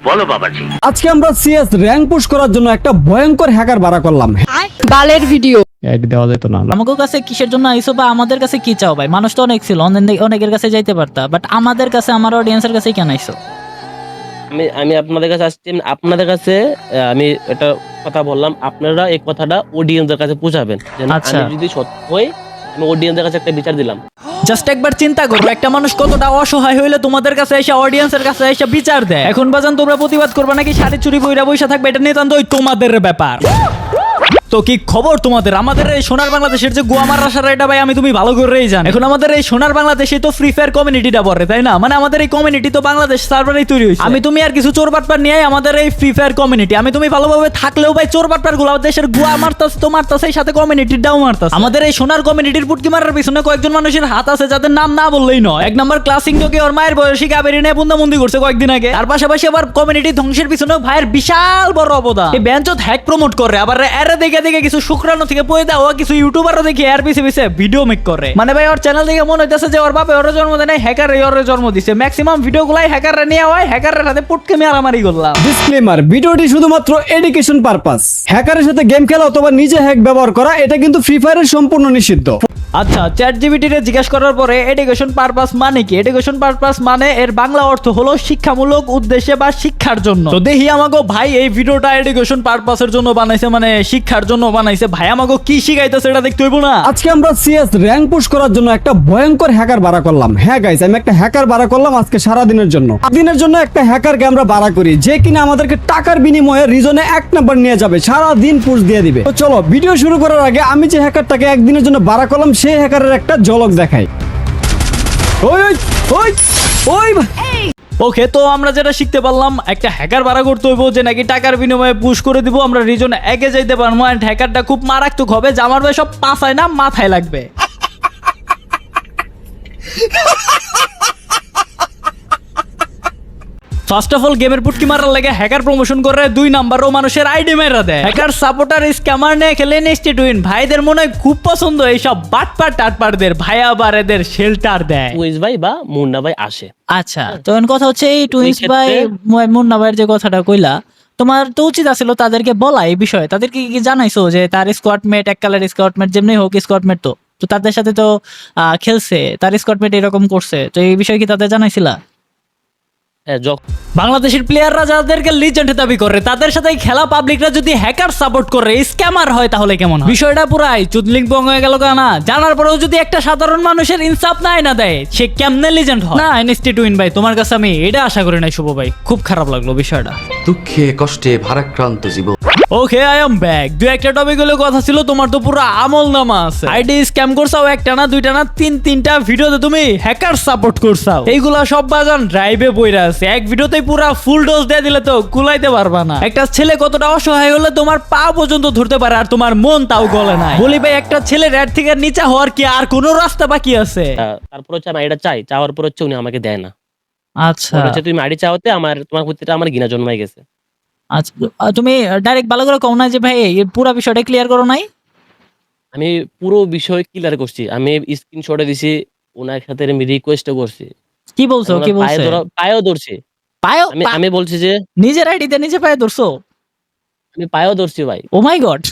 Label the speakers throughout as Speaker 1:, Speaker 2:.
Speaker 1: বলো বাবাজি।
Speaker 2: আজকে আমরা সিএস র্যাঙ্ক পুশ করার জন্য একটা ভয়ঙ্কর হ্যাকার বাড়া করলাম।
Speaker 3: বালের ভিডিও
Speaker 2: এক দেওয়া যেত না।
Speaker 4: আমাদের কাছে কিসের জন্য আইসো বা আমাদের কাছে কি চাও ভাই? মানুষ তো অনেক ছিল, অনেকের কাছে যাইতে পারতা, বাট আমাদের কাছে, আমার অডিয়েন্সের কাছে কেন আইসো?
Speaker 5: আমি আপনাদের কাছে আসছি, আপনাদের কাছে আমি একটা কথা বললাম, আপনারা এই কথাটা অডিয়েন্সের কাছে পৌঁছাবেন।
Speaker 4: আচ্ছা।
Speaker 5: আমি যদি সত্য হই, আমি অডিয়েন্সের কাছে একটা বিচার দিলাম।
Speaker 4: জাস্ট একবার চিন্তা করো, একটা মানুষ কতটা অসহায় হইলে তোমাদের কাছে এসে, অডিয়েন্সের কাছে এসে বিচার দেয়। এখন বাজান তোমরা প্রতিবাদ করবে নাকি শাড়ি চুরি বইরা বইসা থাকবে? এটা নিতান্ত ওই তোমাদের ব্যাপার। তো কি খবর তোমাদের? আমাদের এই সোনার বাংলাদেশের যে গোয়া মারার আশার, এটা ভাই তুমি ভালো করেই জানো। এখন আমাদের এই সোনার বাংলাদেশে তো ফ্রি ফায়ার কমিউনিটিটা পড়ে, তাই না? মানে আমাদের এই কমিউনিটি তো বাংলাদেশ সার্ভারেই তৈরি হয়েছে। আমি তুমি আর কিছু চোর বাটপার নিয়ে আমাদের এই ফ্রি ফায়ার কমিউনিটি, আমি তুমি ভালোভাবে থাকলেও ভাই চোর বাটপার গুলো দেশের গোয়া মারতাছে তো মারতাছে, সাথে কমিউনিটিটাও মারতাছে। আমাদের এই সোনার কমিউনিটির পুটকি মারার পিছনে কয়েকজন মানুষের হাত আছে, যাদের নাম না বললেই নয়। এক নম্বর ক্লাসিং যোগে ওর মায়ের বয়সী কাবেরি নিয়ে বুন্দাবন্দি করছে কয়েকদিন আগে। তার পাশাপাশি আবার কমিউনিটি ধ্বংসের পিছনে ভাইয়ের বিশাল বড় অবদান। এই বেঞ্চত হ্যাক প্রমোট করে, আবার এরে দেখে দেখে কিছু শুক্রাণু থেকে পয়দা ও কিছু ইউটিউবারও দেখি এর পিছে পিছে ভিডিও মেক করে। মানে ভাই ওর চ্যানেল থেকে মনে হইতেছে যে ওর বাপে ওর জন্ম দেয় নাই, হ্যাকার ওর জন্ম দিছে। ম্যাক্সিমাম ভিডিওগুলাই হ্যাকাররা নিয়ে হয়, হ্যাকারের সাথে পুটকে মারামারি করলাম।
Speaker 2: ডিসক্লেমার, ভিডিওটি শুধুমাত্র এডুকেশন পারপাস। হ্যাকারের সাথে গেম খেলা অথবা নিজে হ্যাক ব্যবহার করা এটা কিন্তু ফ্রি ফায়ারের সম্পূর্ণ নিষিদ্ধ।
Speaker 4: আচ্ছা, চ্যাট জিপিটি রে জিজ্ঞাসা করার পরে এডুকেশন পারপাস মানে কি? এডুকেশন পারপাস মানে এর বাংলা অর্থ হলো শিক্ষামূলক উদ্দেশ্যে বা শিক্ষার জন্য। তো দেখি আমাগো ভাই এই ভিডিওটা এডুকেশন পারপাসের জন্য বানাইছে, মানে শিক্ষার জন্য বানাইছে। ভাই আমাগো কি শিখাইতেছে এটা দেখতে হইব না?
Speaker 2: আজকে আমরা সিএস র্যাঙ্ক পুশ করার জন্য একটা ভয়ঙ্কর হ্যাকার বাড়া করলাম। হ্যাঁ গাইস, আমি একটা হ্যাকার বাড়া করলাম আজকে সারা দিনের জন্য। দিনের জন্য একটা হ্যাকারকে আমরা বাড়া করি, যে কিনা আমাদেরকে টাকার বিনিময়ে রিজনে 1 নাম্বার নিয়ে যাবে, সারা দিন পুশ দিয়ে দিবে। তো চলো ভিডিও শুরু করার আগে আমি যে হ্যাকারটাকে একদিনের জন্য বাড়া করলাম সেই হ্যাকারের একটা ঝলক দেখাই। ওই ওই ওই
Speaker 4: ওকে, তো আমরা যেটা শিখতে পারলাম, একটা হ্যাকার ভাড়া করতে হইব যে নাকি টাকার বিনিময়ে পুশ করে দিব, আমরা রিজনে এগে যাইতে পারবো। এন্ড হ্যাকারটা খুব মারাত্মক হবে, যে আমার ভাই সব পাছায় না মাথায় লাগবে। ফার্স্ট অফ অল গেমের পুটকি মারার লাগে হ্যাকার প্রমোশন করে, 2 নাম্বারও মানুষের আইডি মেরা দেয়। হ্যাকার সাপোর্টার স্ক্যামার নিয়ে খেলে ইনস্টিটিউট। ভাইদের মনে হয় খুব পছন্দ এইসব বাটপার টাটপারদের, ভাই আবার এদের শেল্টার দেয়।
Speaker 5: টুইস ভাই বা মুন্না ভাই আসে।
Speaker 4: আচ্ছা, তো এখন কথা হচ্ছে এই টুইন্স ভাই মুন্না ভাইয়ের যে কথাটা কইলা, তোমার তো উচিত আছিল তাদেরকে বলা এই বিষয়ে। তাদেরকে কি জানাইছো যে তার স্কোয়াডমেট, এক কালার স্কোয়াডমেট যেমনি হোক স্কোয়াডমেট, তো তাদের সাথে তো খেলছে, তার স্কোয়াডমেট এরকম করছে, তো এই বিষয়ে কি তাদের জানাইছিলা?
Speaker 5: হ্যাঁ,
Speaker 4: বাংলাদেশের প্লেয়াররা যাদেরকে লিজেন্ড দাবি করে, তাদের সাথে খেলা পাবলিকরা যদি হ্যাকার সাপোর্ট করে, স্ক্যামার হয়, তাহলে কেমন হয়? বিষয়টা পুরাই চুদলিং পং হয়ে গেল না। জানার পরেও যদি একটা সাধারণ মানুষের ইনসাফ না দেয়, সে কেমনে লিজেন্ড হয়? না এনএসটি টুইন ভাই, তোমার কাছে আমি এটা আশা করি নাই শুভ ভাই, খুব খারাপ লাগলো বিষয়টা।
Speaker 1: দুঃখে কষ্টে ভারাক্রান্ত জীবন।
Speaker 4: ওকে, আই এম ব্যাক। দু একটা টপিক গুলো কথা ছিল, তোমার তো পুরো আমল নামা আছে। আইডি স্ক্যাম করছাও, একটা না দুইটা না তিনটা ভিডিওতে তুমি হ্যাকার সাপোর্ট করছাও। এইগুলা সব বাজান ড্রাইভে বইরা আছে, এক ভিডিওতেই পুরা ফুল ডোজ দিয়ে দিলে তো কুলাইতে পারবা না। একটা ছেলে কতটা অসহায় হলে তোমার পা পর্যন্ত ধরতে পারে, আর তোমার মন তাও গলে না। বলি ভাই, একটা ছেলে রেড থেকে নিচে হওয়ার কি আর কোনো রাস্তা বাকি আছে?
Speaker 5: তারপর হচ্ছে আমি আইডিটা চাই, চাওয়ার পর হচ্ছে উনি আমাকে দেয় না।
Speaker 4: আচ্ছা
Speaker 5: হচ্ছে তুমি আইডি চাওয়াতে তোমার প্রতিটা আমার ঘৃণা জন্মাই গেছে।
Speaker 4: আচ্ছা, তুমি ডাইরেক্ট ভালো করে কও না যে ভাই এই পুরো বিষয়টা ক্লিয়ার করো নাই?
Speaker 5: আমি পুরো বিষয় ক্লিয়ার করছি, আমি স্ক্রিনশটে দিছি, ওনার সাথে আমি রিকোয়েস্টও করছি।
Speaker 4: কি বলছো? কি বলছো?
Speaker 5: পায়েও ধরছি। আমি বলছি যে
Speaker 4: নিজের আইডিতে নিজে পায়ে ধরছো?
Speaker 5: আমি পায়েও ধরছি ভাই।
Speaker 4: ও মাই গড,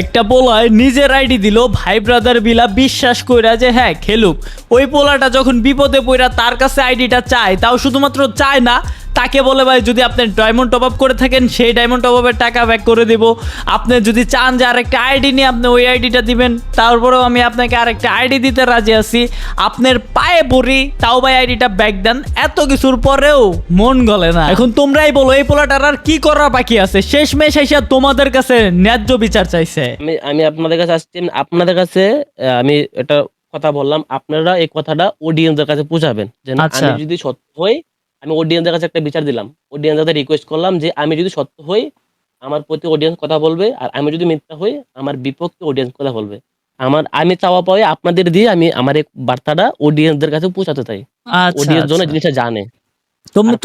Speaker 4: একটা পোলায় নিজের আইডি দিল, ভাই ব্রাদার বিলা বিশ্বাস কইরা যে হ্যাঁ খেলুক। ওই পোলাটা যখন বিপদে পড়া তার কাছে আইডিটা চায়, তাও শুধুমাত্র চায় না, তাকে বলে ভাই যদি আপনি ডায়মন্ড টপ আপ করে থাকেন, সেই ডায়মন্ড টপ আপের টাকা ব্যাক করে দেব। আপনি যদি চান যে আরেকটা আইডি নিয়ে আপনি ওই আইডিটা দিবেন, তারপরেও আমি আপনাকে আরেকটা আইডি দিতে রাজি আছি। আপনার পায়ে পড়ি, তাও ভাই আইডিটা ব্যাক দেন। এত কিছুর পরেও মন গলে না। এখন তোমরাই বলো, এই পোলাটার আর কি করা বাকি আছে? শেষমেশ এসে তোমাদের কাছে ন্যায্য বিচার চাইছে।
Speaker 5: আমি আপনাদের কাছে আসছি, আপনাদের কাছে আমি একটা কথা বললাম, আপনারা এই কথাটা অডিয়েন্সের কাছে পৌঁছাবেন। যে আমি যদি সত্য হই, আমি অডিয়েন্সের কাছে একটা বিচার দিলাম, অডিয়েন্সের কাছে রিকোয়েস্ট করলাম যে আমি যদি সত্য হই আমার প্রতি অডিয়েন্স কথা বলবে, আর আমি যদি মিথ্যা হই আমার বিপক্ষে অডিয়েন্স কথা বলবে। আমি চাওয়া পাওয়া আপনাদের দিয়ে আমি আমার এই বার্তাটা অডিয়েন্সদের কাছে পৌঁছাতে চাই, অডিয়েন্স যেন জিনিসটা জানে।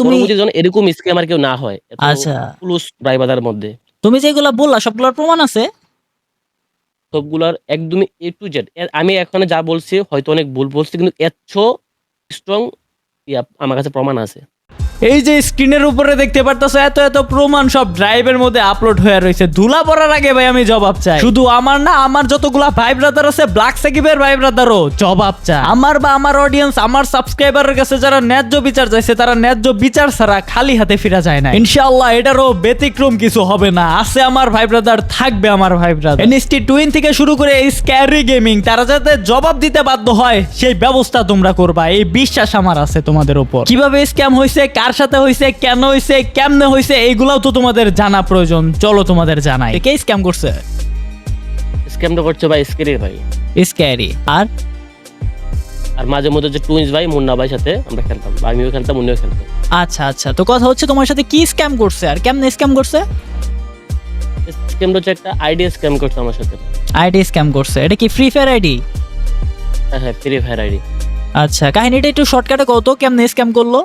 Speaker 5: তুমি যেন এরকম স্ক্যামার কেউ না হয়। আচ্ছা, পুলিশ ড্রাইভারের মধ্যে
Speaker 4: তুমি যেগুলো বললা সবগুলোর প্রমাণ আছে?
Speaker 5: সবগুলার একদমই এ টু জেড। আমি এখানে যা বলছি হয়তো অনেক ভুল বলছি, কিন্তু এত স্ট্রং আমার কাছে প্রমাণ আছে।
Speaker 4: এই যে স্ক্রিনের উপরে দেখতে পারতেছো এত এত প্রমাণ সব ড্রাইভের মধ্যে আপলোড হয়ে রয়েছে। ধুলা পড়ার আগে ভাই আমি জবাব চাই। শুধু আমার না, আমার যতগুলা ভাই ব্রাদার আছে ব্ল্যাক সাকিবের ভাই ব্রাদারও জবাব চায়। আমার বা আমার অডিয়েন্স, আমার সাবস্ক্রাইবারের কাছে যারা ন্যায্য বিচার চাইছে তারা ন্যায্য বিচার ছাড়া খালি হাতে ফিরা যায় না। ইনশাআল্লাহ এটারও ব্যতিক্রম কিছু হবে না। আছে আমার ভাই ব্রাদার, থাকবে আমার ভাই ব্রাদার। এনএসটি টুইন থেকে শুরু করে এই স্ক্যারি গেমিং, তারা যাতে জবাব দিতে বাধ্য হয় সেই ব্যবস্থা তোমরা করবা, এই বিশ্বাস আমার আছে তোমাদের উপর। কিভাবে স্ক্যাম হয়েছে, কার সাথে হয়েছে, কেন হয়েছে, কেমনে হয়েছে, এইগুলাও তো তোমাদের জানা প্রয়োজন। চলো তোমাদের জানাই কে স্ক্যাম করছে।
Speaker 5: স্ক্যামটা করছে ভাই স্ক্যারি ভাই,
Speaker 4: স্ক্যারি
Speaker 5: আর মাঝে মধ্যে যে টুইন্স ভাই মুন্না ভাই সাথে আমরা খেলতাম, আমিও খেলতাম উনিও খেলতাম।
Speaker 4: আচ্ছা আচ্ছা, তো কথা হচ্ছে তোমার সাথে কি স্ক্যাম করছে আর কেমনে স্ক্যাম করছে?
Speaker 5: স্ক্যামটা হচ্ছে একটা আইডি স্ক্যাম করছে আমার সাথে।
Speaker 4: আইডি স্ক্যাম করছে, এটা কি ফ্রি ফায়ার আইডি?
Speaker 5: হ্যাঁ ফ্রি ফায়ার আইডি।
Speaker 4: আচ্ছা, কাহিনীটা একটু শর্টকাটে কত, কেমনে স্ক্যাম করলো?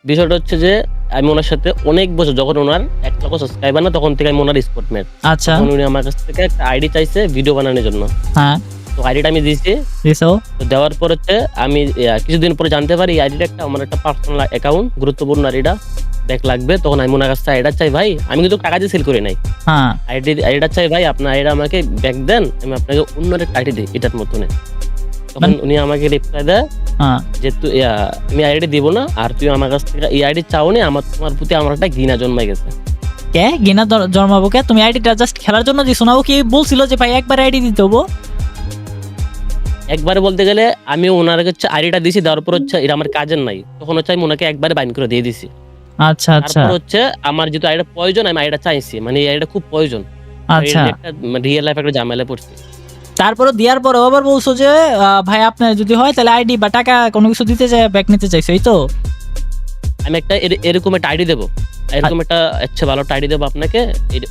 Speaker 5: বিষয়টা হচ্ছে যে আমি ওনার সাথে অনেক বছর, যখন ওনার 1 লক্ষ সাবস্ক্রাইবার না তখন থেকে আমি ওনার স্পটমেট।
Speaker 4: আচ্ছা,
Speaker 5: উনি আমার কাছ থেকে একটা আইডি চাইছে ভিডিও বানানোর জন্য।
Speaker 4: হ্যাঁ,
Speaker 5: তো আইডিটা আমি দিয়েছি।
Speaker 4: দিছো?
Speaker 5: তো দেওয়ার পর হচ্ছে আমি কিছুদিন পরে জানতে পারি এই আইডিটা আমার একটা পার্সোনাল অ্যাকাউন্ট, গুরুত্বপূর্ণ আইডিটা ব্যাক লাগবে। তখন আমি ওনার কাছ থেকে আইডিটা চাই ভাই, আমি কিন্তু টাকা দিয়ে সেল করি নাই,
Speaker 4: হ্যাঁ,
Speaker 5: আইডিটা চাই ভাই, আপনার আইডিটা আমাকে ব্যাক দেন, আমি আপনাকে অন্য একটা আইডি দিই এটার মতনে। তখন উনি আমাকে রিপ্লাই দেয়
Speaker 4: হ্যাঁ,
Speaker 5: যে তুই আমি আইডি দিব না, আর তুই আমার কাছ থেকে এই আইডি চাও নি, তোমার প্রতি আমার একটা ঘৃণা জন্মাই গেছে।
Speaker 4: কে ঘৃণা জন্মাবো কে? তুমি আইডিটা জাস্ট খেলার জন্য দিছো না? ও কি বলছিল যে ভাই একবার আইডি দিতে হবো?
Speaker 5: একবারে বলতে গেলে আমি ওনার কাছে আইডিটা দিয়েছি, দেওয়ার পর হচ্ছে এটা আমার কাজের নাই, তখন হচ্ছে আমি ওনাকে একবারে বাইন করে দিয়ে দিছি।
Speaker 4: আচ্ছা আচ্ছা,
Speaker 5: তারপর হচ্ছে আমার যেহেতু আইডিটা প্রয়োজন, আমি আইডিটা চাইছি, মানে এই আইডিটা খুব প্রয়োজন।
Speaker 4: আচ্ছা,
Speaker 5: একটা রিয়েল লাইফ একটা ঝামেলা পড়ছি।
Speaker 4: তারপরে দেওয়ার পরে আবার বলছো যে ভাই আপনার যদি হয় তাহলে আইডি বা টাকা কোনো কিছু দিতে চাই, ব্যাক নিতে চাইছো, এই তো?
Speaker 5: আমি একটা এরকম একটা আইডি দেবো, এরকম একটা আচ্ছা ভালো আইডি দেবো আপনাকে,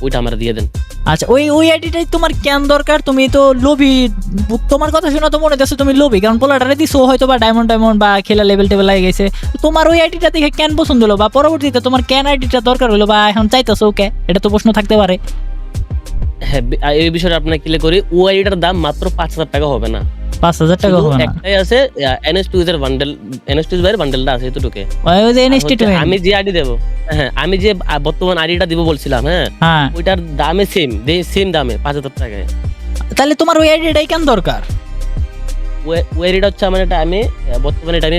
Speaker 5: ওইটা আমার দিয়ে দেন।
Speaker 4: আচ্ছা, ওই আইডিটাই তোমার কেন দরকার? তুমি তো লোভী, তোমার কথা শুনে তো মনে হচ্ছে তুমি লোভী, কারণ পোলাটারে দিছো হয়তো বা ডায়মন্ড বা খেলা লেভেল টেবিল লাগে গেছে। তোমার ওই আইডিটা দেখে কেন পছন্দ হলো, বা পরবর্তীতে তোমার কেন আইডিটা দরকার হলো, বা এখন চাইতেছো ওকে, এটা তো প্রশ্ন থাকতে পারে।
Speaker 5: হ্যাঁ, এই বিষয়টা আপনাকে ক্লিয়ার করি, ও আইডিটার দাম মাত্র 5,000 টাকা হবে না,
Speaker 4: 5,000 টাকা হবে না।
Speaker 5: একটাই আছে NS2 এর বান্ডেল, NS2 এর বান্ডেলটা আছে এতটুকু।
Speaker 4: ওই যে NST
Speaker 5: আমি যে আইডি দেব, হ্যাঁ আমি যে বর্তমান আইডিটা দিব বলছিলাম,
Speaker 4: হ্যাঁ,
Speaker 5: ওইটার দামে সেম দামে 5,000 টাকায়।
Speaker 4: তাহলে তোমার ওই আইডিটাই কেন দরকার?
Speaker 5: ওই আইডিটা হচ্ছে আমার, এটা আমি বর্তমানে এটা আমি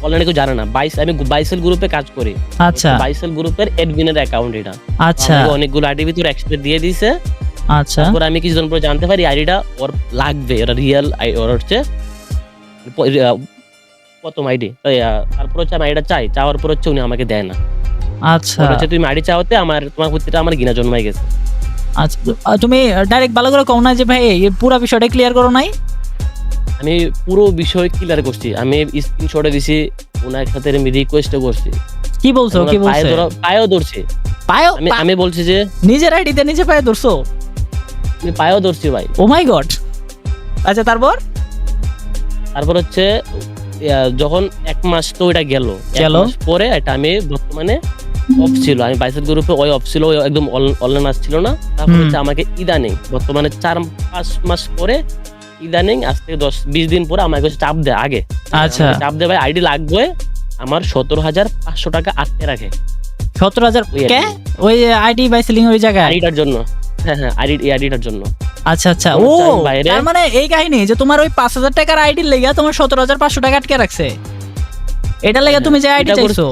Speaker 5: অলরেডি কেউ জানে না, আমি বাইসেল গ্রুপে কাজ করি।
Speaker 4: আচ্ছা,
Speaker 5: বাইসেল গ্রুপের অ্যাডমিনের অ্যাকাউন্ট এটা।
Speaker 4: আচ্ছা,
Speaker 5: আমাকে অনেকগুলো আইডি ভিতরে একসাথে দিয়ে দিয়েছে।
Speaker 4: আচ্ছা,
Speaker 5: তারপর আমি কিছুদিন পরে জানতে পারি আইডিটা ওর লাগবে, এটা রিয়েল ওর হচ্ছে প্রথম আইডি। তারপর হচ্ছে আমি আইডিটা চাওয়ার পর হচ্ছে উনি আমাকে দেয় না।
Speaker 4: আচ্ছা,
Speaker 5: হচ্ছে তুমি আইডি চাওয়াতে তোমার প্রতিটা আমার ঘৃণা জন্মাই গেছে।
Speaker 4: আচ্ছা, তুমি ডাইরেক্ট ভালো করে কও না যে ভাই এই পুরো বিষয়টা ক্লিয়ার করো নাই?
Speaker 5: আমি পুরো বিষয় ক্লিয়ার করছি, আমি স্ক্রিনশটে দিছি, ওনার সাথে আমি রিকোয়েস্টও করছি।
Speaker 4: কি বলছো? কি বলছো?
Speaker 5: পায়েও ধরছি, আমি বলছি যে
Speaker 4: নিজের আইডিতে নিজে পায়ে ধরছো?
Speaker 5: আমি পায়েও ধরছি ভাই।
Speaker 4: ও মাই গড। আচ্ছা, তারপর
Speaker 5: হচ্ছে যখন 1 মাস তো ওইটা গেল, 1 মাস পরে এটা আমি বর্তমানে অফ ছিল, আমি বাইসেল গ্রুপে ওই অফ ছিল, একদম অনলাইন আসছিল না। তারপর হচ্ছে আমাকে ইদানিং বর্তমানে 4-5 মাস পরে ইদানিং আজ থেকে 10-20 দিন পরে আমাকে চাপ দেয় আগে।
Speaker 4: আচ্ছা,
Speaker 5: চাপ দেয় ভাই আইডি লাগবে, আমার 17,500 টাকা আটকে রাখে।
Speaker 4: 17,000 কে? ওই আইডি বাই সেলিং ওই জায়গায়
Speaker 5: আইডিটার জন্য? হ্যাঁ আইডিটার জন্য।
Speaker 4: আচ্ছা আচ্ছা, ও তার মানে এই কাহিনী যে তোমার ওই 5,000 টাকার আইডির লেগে তোমার 17,500 টাকা আটকে রাখছে, এটা লেগে তুমি যে আইডি চাইছো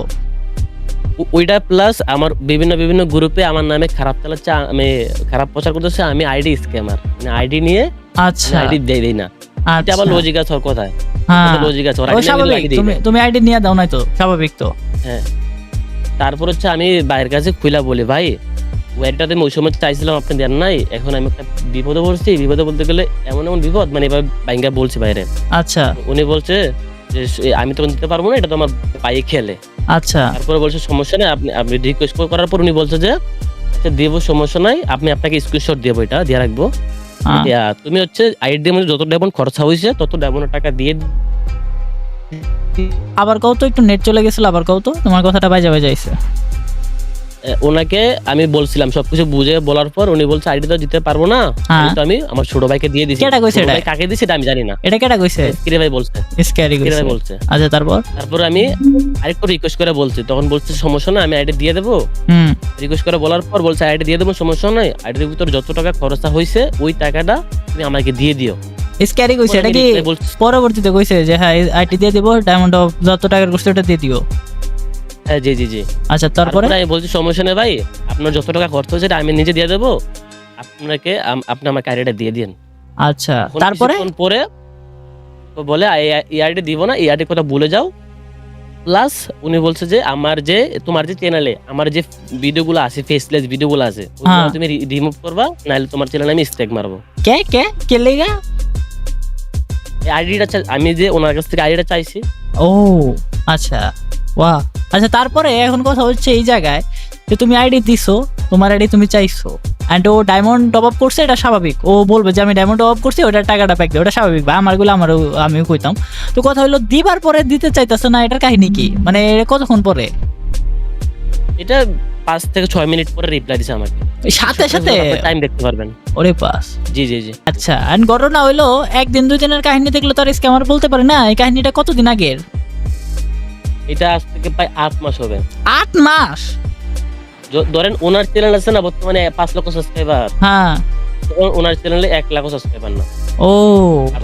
Speaker 5: ওইটা প্লাস আমার বিভিন্ন গ্রুপে আমার নামে খারাপ চালাচ্ছে, আমি খারাপ প্রচার করতেছে, আমি আইডি স্ক্যামার, মানে আইডি নিয়ে
Speaker 4: আচ্ছা
Speaker 5: আইডি দেই না। এটা আবার লজিক আছে ওর কথায়, লজিক আছে,
Speaker 4: তুমি আইডি নিয়ে দাও নাই তো স্বাভাবিক তো।
Speaker 5: হ্যাঁ, তারপর হচ্ছে আমি বাইরের কাছে খুলা বলি ভাই ওইটাতে ওই সময় চাইছিলাম আপনি দেন নাই, এখন আমি একটা বিপদে পড়ছি, বিপদে বলতে গেলে এমন বিপদ, মানে এবার বাইঙ্গা বলছি বাইরে।
Speaker 4: আচ্ছা,
Speaker 5: উনি বলছে যে আমি তখন দিতে পারবো না, এটা তো আমার পায়ে খেলে।
Speaker 4: আচ্ছা,
Speaker 5: তারপরে বলছে সমস্যা নেই, আপনি রিকোয়েস্ট করার পর উনি বলছে যে আচ্ছা দেবো, সমস্যা নাই, আপনাকে স্ক্রিনশট দেবো, এটা দিয়ে রাখবো, তুমি হচ্ছে আইডি মধ্যে যত ডায়মন্ড খরচা হয়েছে তত ডায়মন্ড টাকা দিয়ে।
Speaker 4: আবার কও তো, একটু নেট চলে গেছিল, আবার কও তো, তোমার কথাটা বাজে বাজে আইছে।
Speaker 5: ওনাকে আমি বলছিলাম সবকিছু বুঝে বলার পর উনি বলছে আইডি তো দিতে পারবো না,
Speaker 4: হ্যাঁ।
Speaker 5: তো আমি আমার ছোট ভাইকে দিয়ে দিছি।
Speaker 4: কেডা কইছে
Speaker 5: ছোট
Speaker 4: এটা?
Speaker 5: ভাই কাকে দিছি এটা আমি জানি না,
Speaker 4: এটা কেডা কইছে?
Speaker 5: কিরে ভাই বলছে,
Speaker 4: স্ক্যারি
Speaker 5: কিরে
Speaker 4: কইছে।
Speaker 5: ভাই বলছে।
Speaker 4: আচ্ছা তারপর?
Speaker 5: তারপর আমি আরেকটু রিকোয়েস্ট করে বলছি, তখন বলছে সমস্যা না, আমি আইডি দিয়ে দেবো।
Speaker 4: হুম।
Speaker 5: রিকোয়েস্ট করে বলার পর বলছে আইডি দিয়ে দেবো, সমস্যা নাই, আইডির ভিতর যত টাকা খরচা হয়েছে ওই টাকাটা তুমি আমাকে দিয়ে দিও।
Speaker 4: স্ক্যারি কইছে এটা কি? পরবর্তীতে কইছে যে হ্যাঁ আইটি দিয়ে দিব, ডায়মন্ড অফ যত টাকার কষ্ট ওটা দিয়ে দিও।
Speaker 5: হ্যাঁ জি জি জি।
Speaker 4: আচ্ছা তারপরে?
Speaker 5: আমি বলছি সমস্যা নেই ভাই, আপনার যত টাকা খরচ হয়েছে এটা আমি নিজে দিয়ে দেবো, আপনাকে আপনি আমাকে আইডিটা দিয়ে দিন।
Speaker 4: আচ্ছা
Speaker 5: এখন
Speaker 4: তারপরে?
Speaker 5: কিছুক্ষণ পরে তো বলে এই আইডি দিব না, এই আইডির কথা ভুলে যাও। প্লাস উনি বলছে যে আমার যে তোমার যে চ্যানেলে আমার যে ভিডিওগুলো আছে, ফেসলেস ভিডিওগুলো আছে ওগুলো
Speaker 4: হ্যাঁ।
Speaker 5: তুমি রিমুভ করবা, নাহলে তোমার চ্যানেলে আমি স্ট্রাইক মারবো।
Speaker 4: কে কে কে লেগা?
Speaker 5: এই আইডিটা আমি যে ওনার কাছ থেকে আইডিটা চাইছি।
Speaker 4: ও আচ্ছা বাহ। আচ্ছা তারপরে এখন কথা হচ্ছে এই জায়গায় যে তুমি আইডি দিছো, তোমার আইডি তুমি চাইছো, অ্যান্ড ও ডায়মন্ড টপ আপ করছে, এটা স্বাভাবিক। ও বলবে যে আমি ডায়মন্ড টপ আপ করছি, ওটা টাকাটা প্যাক দিই, ওটা স্বাভাবিক। বা আমারগুলো আমিও কইতাম। তো কথা হলো দিবার পরে দিতে চাইতেছে না, এটার কাহিনী কি? মানে কতক্ষণ পরে?
Speaker 5: এটা 5 থেকে 6 মিনিট পরে রিপ্লাই দিছে আমাকে,
Speaker 4: সাথে সাথে?
Speaker 5: টাইম দেখতে পারবেন।
Speaker 4: ওরে পাস।
Speaker 5: জি জি জি।
Speaker 4: আচ্ছা এন্ড ঘটনা হইলো একদিন দুই দিনের কাহিনী দেখলে তো আর স্ক্যামার বলতে পারে না। এই কাহিনীটা কতদিন আগের?
Speaker 5: এটা আজ থেকে প্রায় 8 মাস হবে।
Speaker 4: 8 মাস?
Speaker 5: ধরেন ওনার চ্যানেল আছে না বর্তমানে 5 লক্ষ সাবস্ক্রাইবার,
Speaker 4: হ্যাঁ।
Speaker 5: ওনার চ্যানেলে 1 লাখ সাবস্ক্রাইবার না।
Speaker 4: ও
Speaker 5: আর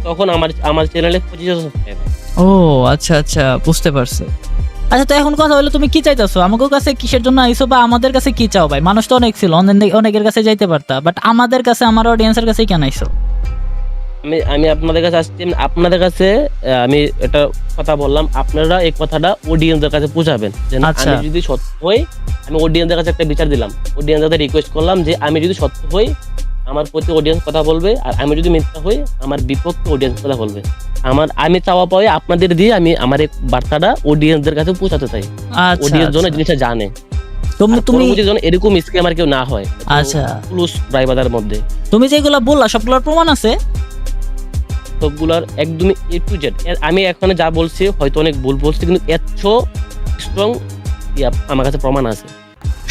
Speaker 5: তখন আমার চ্যানেলে 25 সাবস্ক্রাইবার।
Speaker 4: ও আচ্ছা আচ্ছা বুঝতে পারছি। আচ্ছা তো এখন কথা হলো তুমি কি চাইতেছো? আমাদের কাছে কিসের জন্য আইছো বা আমাদের কাছে কি চাও ভাই? মানুষ তো অনেক ছিল, অনেকের কাছে যাইতে পারতা, বাট আমাদের কাছে, আমার অডিয়েন্সের কাছে কেন আইছো?
Speaker 5: আমি আপনাদের কাছে আসছি, আপনাদের কাছে আমি একটা কথা বললাম, আপনারা এই কথাটা অডিয়েন্সদের কাছে পৌঁছাবেন যে না,
Speaker 4: আচ্ছা।
Speaker 5: আমি যদি সত্য হই, আমি অডিয়েন্সদের কাছে একটা বিচার দিলাম, অডিয়েন্সদের রিকোয়েস্ট করলাম যে আমি যদি সত্য হই আমার প্রতি অডিয়েন্স কথা বলবে, আর আমি যদি মিথ্যা হই আমার বিপক্ষে অডিয়েন্স কথা বলবে। আমি চাওয়া পাই আপনাদের দিয়ে আমি আমার এই বার্তাটা অডিয়েন্সদের কাছে পৌঁছাতে চাই,
Speaker 4: আচ্ছা
Speaker 5: অডিয়েন্স যেন
Speaker 4: আচ্ছা।
Speaker 5: জিনিসটা জানে,
Speaker 4: তুমি
Speaker 5: পরবর্তীতে যেন এরকম স্ক্যামার কেউ না হয়।
Speaker 4: আচ্ছা
Speaker 5: পুলিশ রায়বাজার মধ্যে
Speaker 4: তুমি যেগুলা বললা সবগুলোর প্রমাণ আছে?
Speaker 5: সবগুলার একদমই A to Z। আমি এখন যা বলছি হয়তো অনেক ভুল বলছি, কিন্তু এত স্ট্রং আমার কাছে প্রমাণ আছে।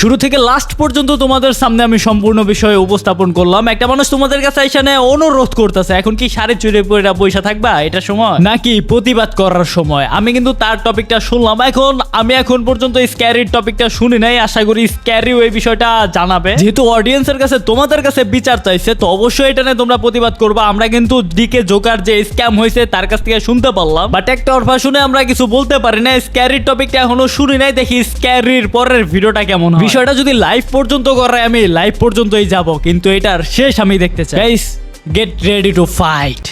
Speaker 4: শুরু থেকে লাস্ট পর্যন্ত তোমাদের সামনে আমি সম্পূর্ণ বিষয় উপস্থাপন করলাম। একটা মানুষ তোমাদের কাছে এখানে অনুরোধ করতেছে, এখন কি শাড়ি চুরি পরে বসে থাকবা? এটা সময় নাকি প্রতিবাদ করার সময়? আমি কিন্তু তার টপিকটা শুনলাম, আমি এখন পর্যন্ত স্ক্যারির টপিকটা শুনি নাই। আশা করি স্ক্যারিও এই বিষয়টা জানাবে। যেহেতু অডিয়েন্সের কাছে তোমাদের কাছে বিচার চাইছে, তো অবশ্যই এটা নিয়ে তোমরা প্রতিবাদ করবা। আমরা কিন্তু ডিকে জোকার যে স্ক্যাম হয়েছে তার কাছ থেকে শুনতে পারলাম, বাট একটা অর্ফা শুনে আমরা কিছু বলতে পারি না। স্ক্যারির টপিকটা এখনো শুনি নাই, দেখি স্ক্যারির পরের ভিডিওটা কেমন হয়। বিষয়টা যদি লাইভ পর্যন্ত করে আমি লাইভ পর্যন্তই যাব, কিন্তু এটার শেষ আমি দেখতে চাই। Guys, get ready to fight.